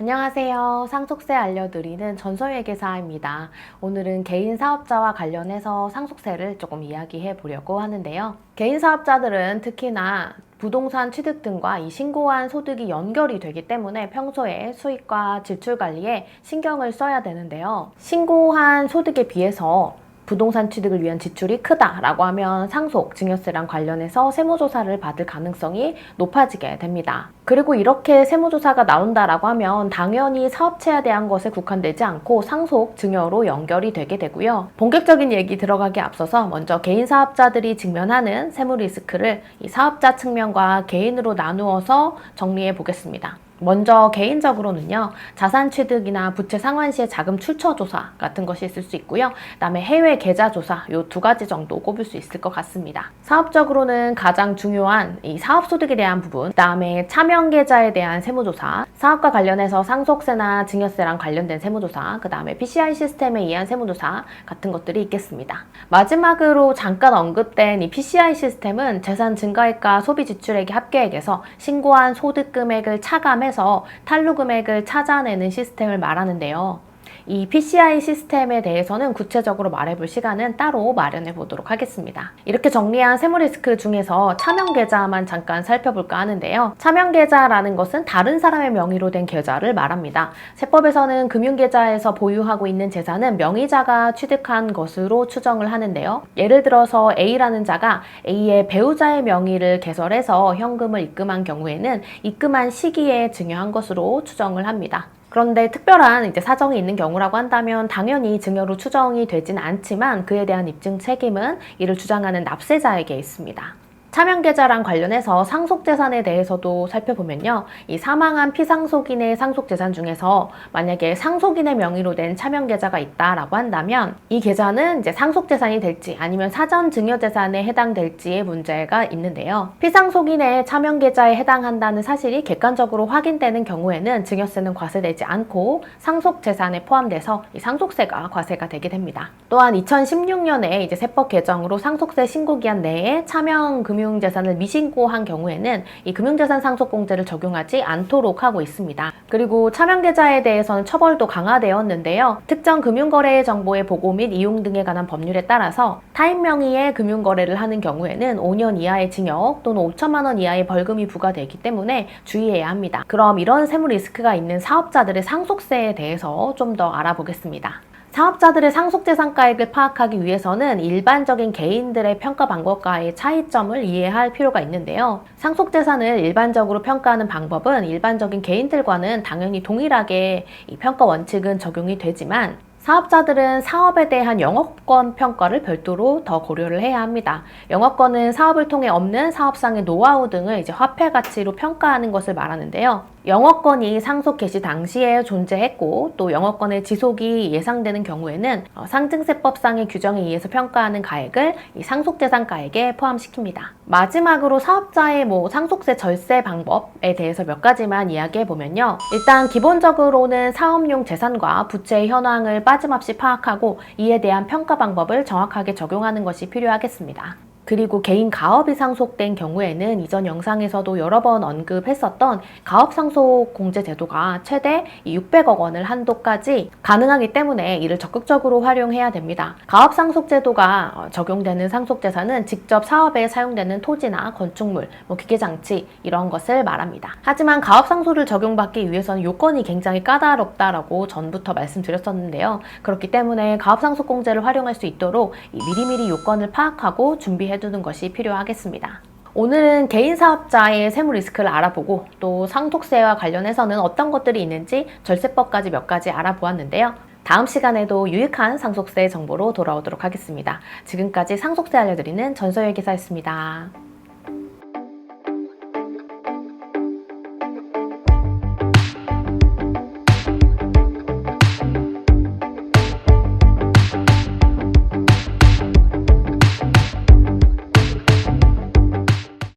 안녕하세요. 상속세 알려드리는 전소회계사입니다. 오늘은 개인 사업자와 관련해서 상속세를 조금 이야기해 보려고 하는데요. 개인 사업자들은 특히나 부동산 취득 등과 이 신고한 소득이 연결이 되기 때문에 평소에 수입과 지출 관리에 신경을 써야 되는데요. 신고한 소득에 비해서 부동산 취득을 위한 지출이 크다라고 하면 상속, 증여세랑 관련해서 세무조사를 받을 가능성이 높아지게 됩니다. 그리고 이렇게 세무조사가 나온다라고 하면 당연히 사업체에 대한 것에 국한되지 않고 상속, 증여로 연결이 되게 되고요. 본격적인 얘기 들어가기 앞서서 먼저 개인 사업자들이 직면하는 세무 리스크를 이 사업자 측면과 개인으로 나누어서 정리해 보겠습니다. 먼저 개인적으로는요, 자산 취득이나 부채 상환 시의 자금 출처 조사 같은 것이 있을 수 있고요. 그다음에 해외 계좌 조사, 요 두 가지 정도 꼽을 수 있을 것 같습니다. 사업적으로는 가장 중요한 이 사업 소득에 대한 부분, 그다음에 차명 계좌에 대한 세무조사, 사업과 관련해서 상속세나 증여세랑 관련된 세무조사, 그다음에 PCI 시스템에 의한 세무조사 같은 것들이 있겠습니다. 마지막으로 잠깐 언급된 이 PCI 시스템은 재산 증가액과 소비 지출액의 합계액에서 신고한 소득 금액을 차감해 해서 탄루 금액을 찾아내는 시스템을 말하는데요. 이 PCI 시스템에 대해서는 구체적으로 말해볼 시간은 따로 마련해 보도록 하겠습니다. 이렇게 정리한 세무 리스크 중에서 차명 계좌만 잠깐 살펴볼까 하는데요. 차명 계좌라는 것은 다른 사람의 명의로 된 계좌를 말합니다. 세법에서는 금융계좌에서 보유하고 있는 재산은 명의자가 취득한 것으로 추정을 하는데요. 예를 들어서 A라는 자가 A의 배우자의 명의를 개설해서 현금을 입금한 경우에는 입금한 시기에 증여한 것으로 추정을 합니다. 그런데 특별한 사정이 있는 경우라고 한다면 당연히 증여로 추정이 되진 않지만 그에 대한 입증 책임은 이를 주장하는 납세자에게 있습니다. 차명계좌랑 관련해서 상속재산에 대해서도 살펴보면요. 이 사망한 피상속인의 상속재산 중에서 만약에 상속인의 명의로 된 차명계좌가 있다라고 한다면 이 계좌는 상속재산이 될지 아니면 사전증여재산에 해당될지의 문제가 있는데요. 피상속인의 차명계좌에 해당한다는 사실이 객관적으로 확인되는 경우에는 증여세는 과세되지 않고 상속재산에 포함돼서 이 상속세가 과세가 되게 됩니다. 또한 2016년에 세법 개정으로 상속세 신고기한 내에 차명 금융재산을 미신고한 경우에는 이 금융재산 상속공제를 적용하지 않도록 하고 있습니다. 그리고 차명계좌에 대해서는 처벌도 강화되었는데요. 특정 금융거래 정보의 보고 및 이용 등에 관한 법률에 따라서 타인 명의의 금융거래를 하는 경우에는 5년 이하의 징역 또는 5천만 원 이하의 벌금이 부과되기 때문에 주의해야 합니다. 그럼 이런 세무 리스크가 있는 사업자들의 상속세에 대해서 좀 더 알아보겠습니다. 사업자들의 상속재산가액을 파악하기 위해서는 일반적인 개인들의 평가 방법과의 차이점을 이해할 필요가 있는데요. 상속재산을 일반적으로 평가하는 방법은 일반적인 개인들과는 당연히 동일하게 이 평가 원칙은 적용이 되지만 사업자들은 사업에 대한 영업권 평가를 별도로 더 고려를 해야 합니다. 영업권은 사업을 통해 얻는 사업상의 노하우 등을 화폐 가치로 평가하는 것을 말하는데요. 영업권이 상속 개시 당시에 존재했고 또 영업권의 지속이 예상되는 경우에는 상증세법상의 규정에 의해서 평가하는 가액을 이 상속재산가액에 포함시킵니다. 마지막으로 사업자의 상속세 절세 방법에 대해서 몇 가지만 이야기해 보면요. 일단 기본적으로는 사업용 재산과 부채의 현황을 빠짐없이 파악하고 이에 대한 평가 방법을 정확하게 적용하는 것이 필요하겠습니다. 그리고 개인 가업이 상속된 경우에는 이전 영상에서도 여러 번 언급했었던 가업상속공제 제도가 최대 600억 원을 한도까지 가능하기 때문에 이를 적극적으로 활용해야 됩니다. 가업상속제도가 적용되는 상속재산은 직접 사업에 사용되는 토지나 건축물, 기계장치 이런 것을 말합니다. 하지만 가업상속을 적용받기 위해서는 요건이 굉장히 까다롭다라고 전부터 말씀드렸었는데요. 그렇기 때문에 가업상속공제를 활용할 수 있도록 미리미리 요건을 파악하고 준비해 두는 것이 필요하겠습니다. 오늘은 개인 사업자의 세무 리스크를 알아보고 또 상속세와 관련해서는 어떤 것들이 있는지 절세법까지 몇 가지 알아보았는데요. 다음 시간에도 유익한 상속세 정보로 돌아오도록 하겠습니다. 지금까지 상속세 알려드리는 전소혜 기사였습니다.